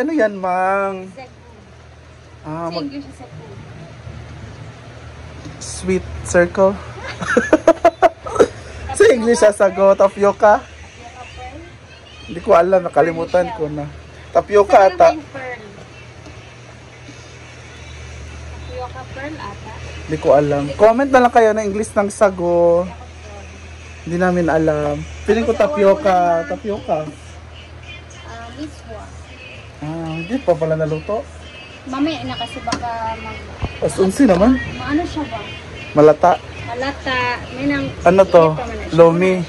ano yan, Mang? Sa English is Sweet circle. Sa English sago, tapioca. Hindi ko alam, nakalimutan ko na. Tapioca ata. Tapioca pearl ata. Hindi ko alam. Comment na lang kayo na English ng sago. Hindi namin alam. Piling ko tapioca. Tapioca. Miswa. Hindi pa pala naluto. Mamaya na kasi baka Asunsi naman. Ano siya ba? Malata. Malata. May nang... Ano to? Lomi.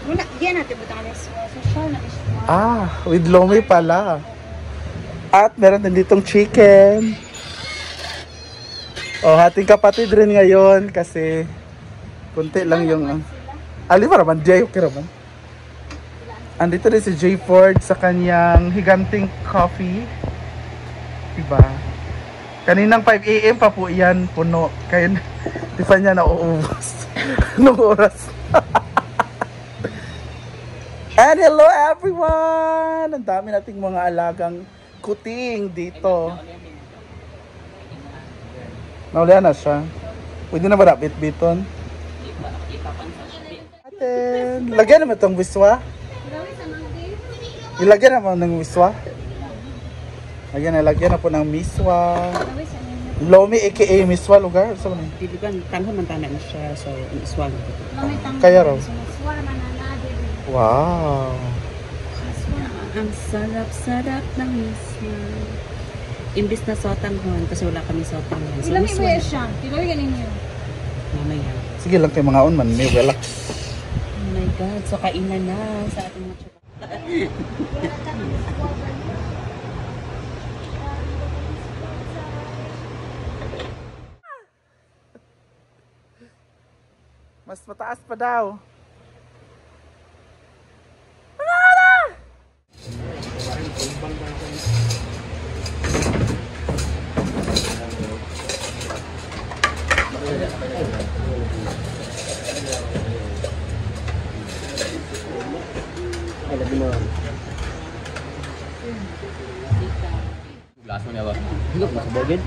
Muna, diyan natin butang miswa. Social na miswa. With lomi pala. At meron din ditong chicken. Hating kapatid rin ngayon kasi kunti lang yung... Lima naman, Jay. Okay naman. Andito rin si Jay Ford sa kanyang higanting coffee. Diba? Kaninang 5 AM pa po yan, puno. Kaya di pa niya nauubos. Anong oras? And hello everyone! Ang dami nating mga alagang kuting dito. Naulihan na siya. Pwede na ba napit-biton? Atin. Lagyan naman itong wiswa. Ilagyan naman ng wiswa. Lagyan na po ng miswa. Lomi aka miswa lugar. Saan man? Diligan, tanho man tanan na siya. So, miswa. Kaya raw. Wow. Ang sarap-sarap ng miswa. Imbis na sotanghon, kasi wala kami sotanghon. So, Ilang mo siya? Ilang ganin niyo? Mamaya. Sige lang kay mga on man. May relax. Oh my God. So, kainan na sa ating mga chupa. Mas mataas pa daw. Gelas mo niya ba? Hilok na sa bogid.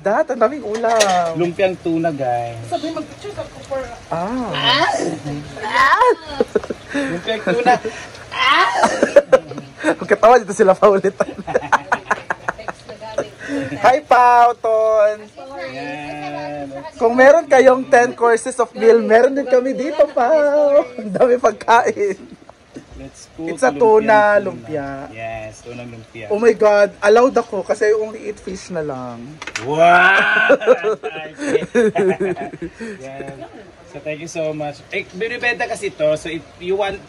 That, ang daming ulam. Lumpiang tuna, guys. Sabi mag-check ako for... Lumpiang tuna. Pagkatawa dito sila paulit. Hi, Pao, Ton. Kung meron kayong 10 courses of meal, meron din kami dito, Pao. Ang dami pagkain. Let's cook. It's a tuna lumpia. Yes, tunang lumpia. Oh my God, allowed ako kasi I only eat fish na lang. Wow! Yes. So thank you so much. Binibenta kasi ito. So if you want,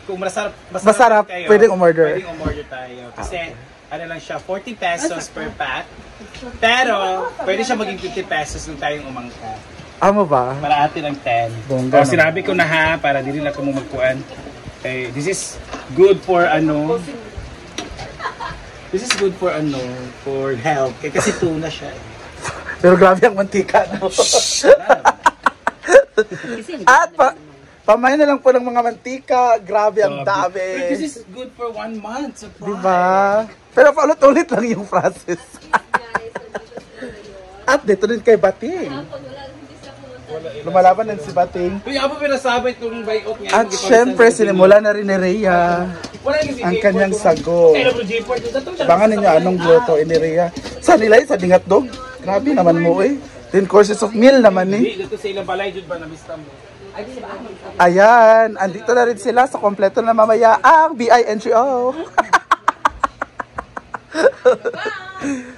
kung masarap kayo, pwedeng umorder. Pwedeng umorder tayo. Kasi ano lang siya, 40 pesos per pack. Pero pwede siya maging 50 pesos nung tayong umangka. Amo ba? Para atin ang 10. Bongga So, sinabi ko na ha, para di rin ako magkuhan. This is good for ano. This is good for ano, for health. Kasi tuna siya. Pero grabe ang mantika, no? At pamain na lang po ng mga mantika. Grabe ang dami. This is good for 1 month supply. Diba? Pero paulit-ulit lang yung process. At dito din kay Bating. Lumalaban din si Bating. Uy, ako pinasabi itong bayot niya. At syempre, sinimula na rin ni Rhea ang kanyang sago. Bangan ninyo anong luto ni Rhea. Sa nila sa dingatdog. Grabe naman mo eh. 10 courses of meal naman eh. Dito sa ilang balay, Jud ba, nabista mo? Ayan, andito na rin sila sa kompleto na mamaya ang BINGO.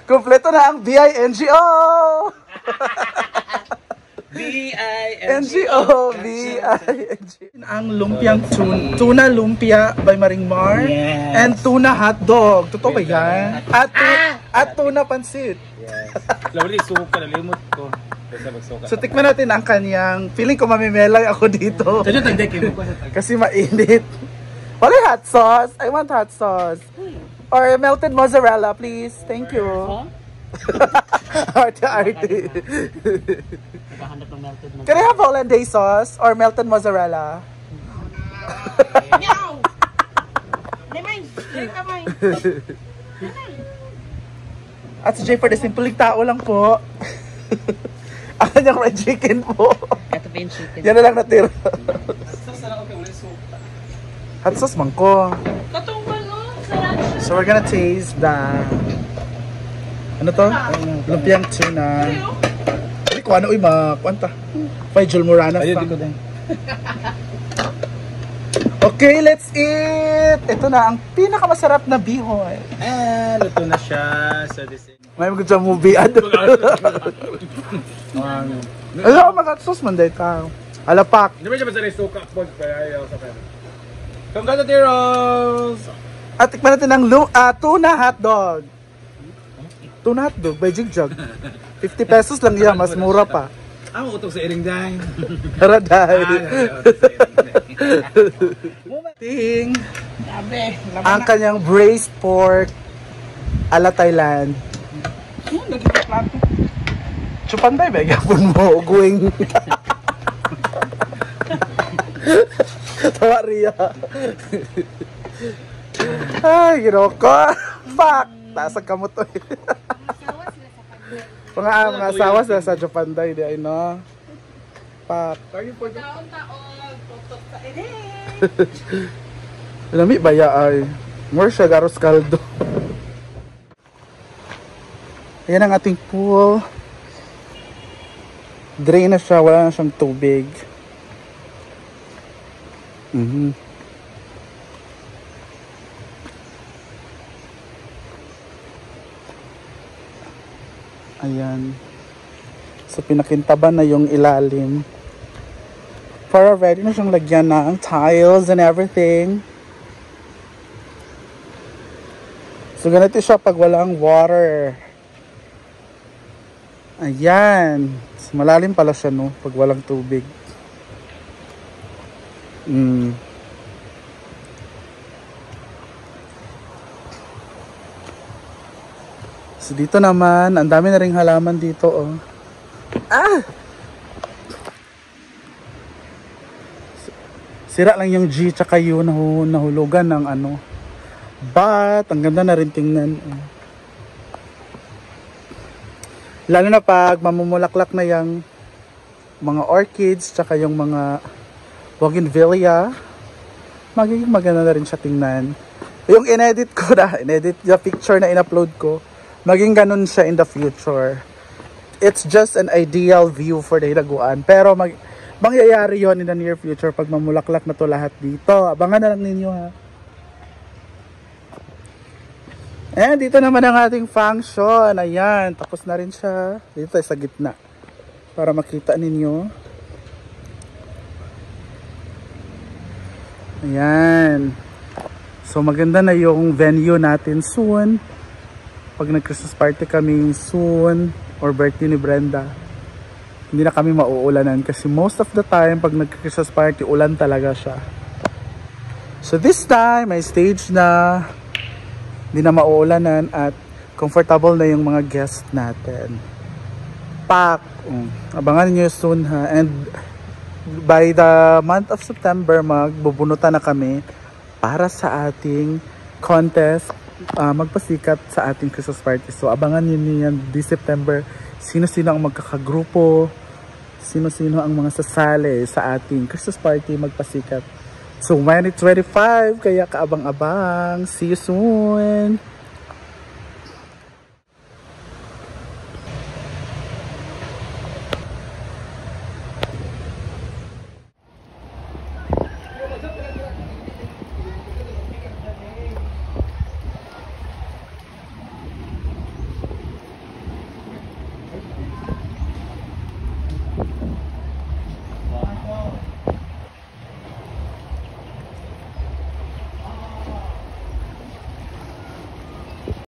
Kompleto na ang BINGO. BINGO. Ang lumpiang tuna lumpia by Maring Mar. Yes. And tuna hotdog. Totoo ba yan? At tuna pansit. Yes. Lawali, suka. Nalimot ko. So tikman natin ang kanyang, feeling ko mamimelay ako dito. Kasi mainit. Wala hot sauce. I want hot sauce. Or melted mozzarella, please. Thank you. Arte. Can I have hollandaise sauce or melted mozzarella? At si Jay for the simple tao lang po. Ang kanyang fried chicken po. Ito pa yung chicken. Yan na lang natira. Hot sauce man ko. So we're gonna taste the ano to? Lumpiang tuna. Hindi ko ano makwanta. Pay Jul Morana. Okay, let's eat! Ito na ang pinakamasarap na bihoy. Luto na siya. So this is... May mga sa movie. Ano, mag-hot sauce man dahil tao. Alapak. Hindi ba siya basta rin suka po? Kaya ayaw sa pera. Congratulations! At tikman natin ang tuna hotdog. Tuna hotdog by Jigjag. 50 pesos lang yan, mas mura pa. Ang utok sa iring dahil. Haraday. Ting. Ang kanyang braised pork ala Thailand. Chupanday ba? Gapon mo. Uguing. Tawa Ria. Ay, ginoko. Fuck. Tasag ka mo to. Mga asawa sila sa Chupanday. Di ay no. Fuck. Taon-taon, tutok sa Lami ba ya ay? More siya garos kaldo. Ayan ang ating pool. Drain na siya, wala na siyang tubig. Ayan. So pinakintaban na yung ilalim. Para ready na siyang lagyan na ang tiles and everything. So ganito siya pag walang water. Ayan. So, malalim pala siya no pag walang tubig. So dito naman, ang dami na ring halaman dito oh. Sira lang yung G tsaka U nahulugan ng ano. But ang ganda na rin tingnan. Lalo na pag mamumulaklak na yung mga orchids tsaka yung mga bougainvillea, magiging maganda na rin siya tingnan. Yung inedit yung picture na in-upload ko, maging ganun siya in the future. It's just an ideal view for the Hinaguan. Pero mangyayari yon in the near future pag mamulaklak na to lahat dito. Abangan na lang ninyo ha. And dito naman ang ating function. Ayan, tapos na rin siya. Dito tayo sa gitna. Para makita ninyo. Ayan. So maganda na yung venue natin soon. Pag nag-Christmas party kami soon or birthday ni Brenda, hindi na kami mauulanan kasi most of the time pag nag-Christmas party, ulan talaga siya. So this time, may stage na, hindi na mauulanan at comfortable na yung mga guests natin. Pak! Abangan niyo soon ha. And by the month of September, magbubunutan na kami para sa ating contest, magpasikat sa ating Christmas party. So abangan niyo yan this September. Sino-sino ang magkakagrupo, sino-sino ang mga sasali sa ating Christmas party magpasikat. So when it's 25, kaya kaabang-abang. See you soon!